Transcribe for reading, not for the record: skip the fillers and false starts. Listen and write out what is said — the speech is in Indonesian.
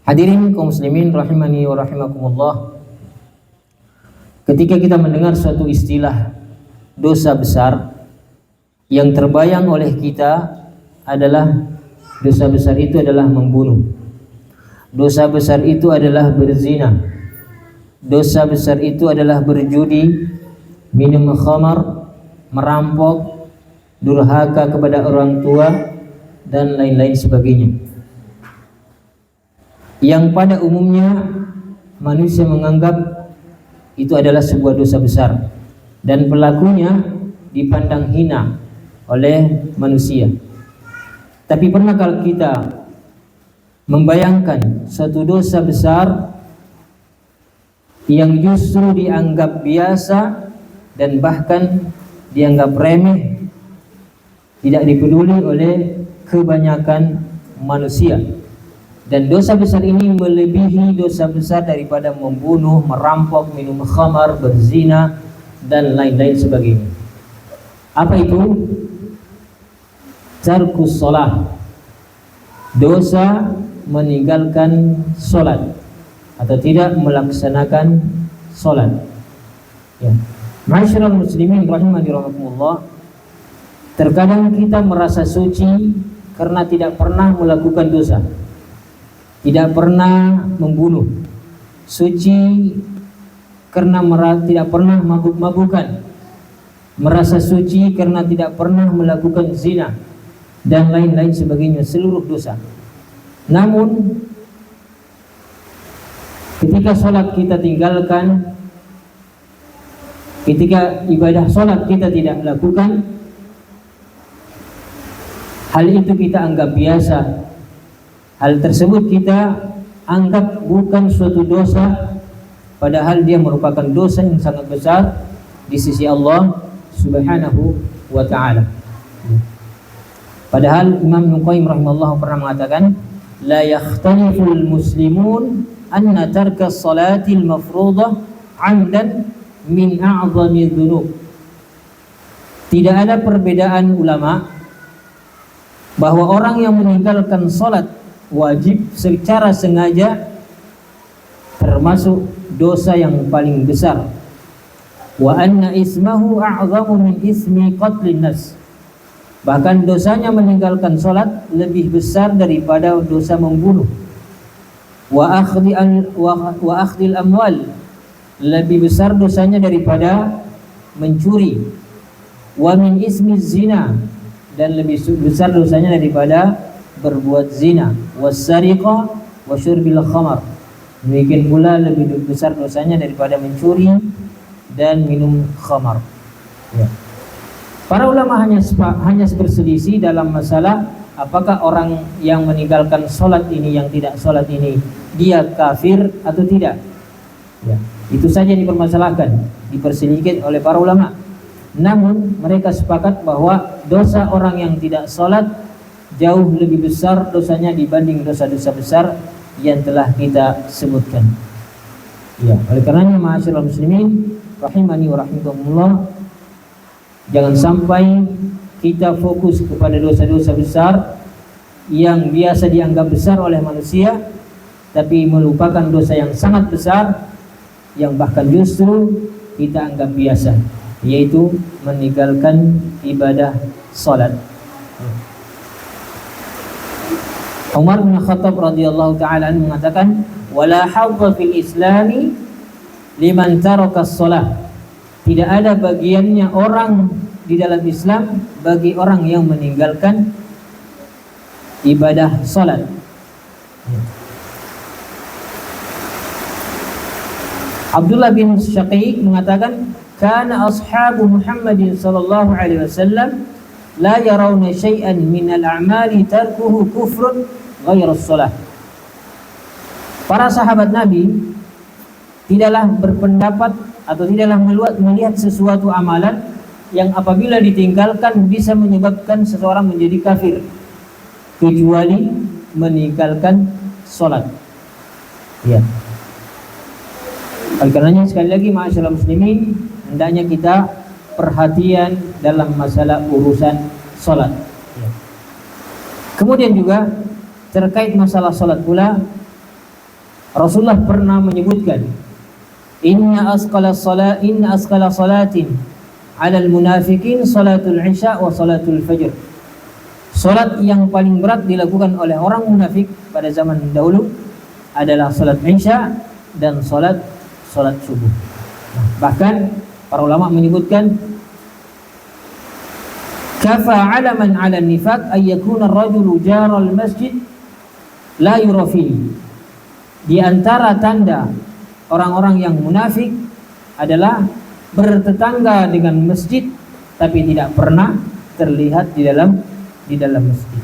Hadirin kaum muslimin rahimani wa rahimakumullah. Ketika kita mendengar suatu istilah dosa besar, yang terbayang oleh kita adalah dosa besar itu adalah membunuh. Dosa besar itu adalah berzina. Dosa besar itu adalah berjudi, minum khamar, merampok, durhaka kepada orang tua, dan lain-lain sebagainya. Yang pada umumnya manusia menganggap itu adalah sebuah dosa besar dan pelakunya dipandang hina oleh manusia. Tapi pernahkah kita membayangkan suatu dosa besar yang justru dianggap biasa dan bahkan dianggap remeh, tidak dipeduli oleh kebanyakan manusia? Dan dosa besar ini melebihi dosa besar daripada membunuh, merampok, minum khamar, berzina, dan lain-lain sebagainya. Apa itu? Tarkus shalah. Dosa meninggalkan sholat atau tidak melaksanakan sholat. Ya. Ma'asyiral muslimin rahimani rahimakumullah. Terkadang kita merasa suci karena tidak pernah melakukan dosa, tidak pernah membunuh, suci karena tidak pernah mabuk-mabukan, merasa suci karena tidak pernah melakukan zina, dan lain-lain sebagainya, seluruh dosa. Namun ketika sholat kita tinggalkan, ketika ibadah sholat kita tidak lakukan, hal itu kita anggap biasa. Hal tersebut kita anggap bukan suatu dosa, padahal dia merupakan dosa yang sangat besar di sisi Allah Subhanahu wa ta'ala. Padahal Imam Ibnu Qayyim rahimahullah pernah mengatakan, la yakhtaliful muslimun anna tarka salatil mafruḍah 'amdan min a'zami dzunub. Tidak ada perbedaan ulama bahwa orang yang meninggalkan salat wajib secara sengaja termasuk dosa yang paling besar. Wa anna ismahu a'zamu min ismi qatlin nas. Bahkan dosanya meninggalkan salat lebih besar daripada dosa membunuh. Wa akhdil amwal, lebih besar dosanya daripada mencuri. Wa min ismi zina, dan lebih besar dosanya daripada berbuat zina. Wassariqah wa syurbil khamar, demikian pula lebih besar dosanya daripada mencuri dan minum khamar. Ya. Para ulama hanya berselisih dalam masalah apakah orang yang meninggalkan sholat ini, yang tidak sholat ini, dia kafir atau tidak. Ya. Itu saja dipermasalahkan, diperselisihkan oleh para ulama. Namun mereka sepakat bahwa dosa orang yang tidak sholat jauh lebih besar dosanya dibanding dosa-dosa besar yang telah kita sebutkan. Ya, oleh karenanya ma'asyiral muslimin rahimani wa rahimakumullah, jangan sampai kita fokus kepada dosa-dosa besar yang biasa dianggap besar oleh manusia, tapi melupakan dosa yang sangat besar yang bahkan justru kita anggap biasa, yaitu meninggalkan ibadah salat. Umar bin Khattab radhiyallahu ta'ala anhu mengatakan, wala hadza fil islami liman taraka shalah. Tidak ada bagiannya orang di dalam Islam bagi orang yang meninggalkan ibadah salat. Abdullah bin Syaqiq mengatakan, kana ashabu Muhammadin sallallahu alaihi wasallam la yarawna syai'an min al-a'mali tarkuhu kufrun ghairu shalah. Para sahabat Nabi tidaklah berpendapat atau tidaklah melihat sesuatu amalan yang apabila ditinggalkan bisa menyebabkan seseorang menjadi kafir, kecuali meninggalkan salat. Ya. Oleh karenanya sekali lagi ma'asyiral muslimin, hendaknya kita perhatian dalam masalah urusan salat. Ya. Kemudian juga terkait masalah salat pula, Rasulullah pernah menyebutkan, inna asqala salatin 'alal munafiqin salatul isya wa salatul fajr. Salat yang paling berat dilakukan oleh orang munafik pada zaman dahulu adalah salat isya dan salat subuh. Bahkan para ulama menyebutkan, kafa 'alaman 'ala nifaq ay yakuna ar-rajulu jaral masjid la yura fihi. Di antara tanda orang-orang yang munafik adalah bertetangga dengan masjid tapi tidak pernah terlihat di dalam masjid.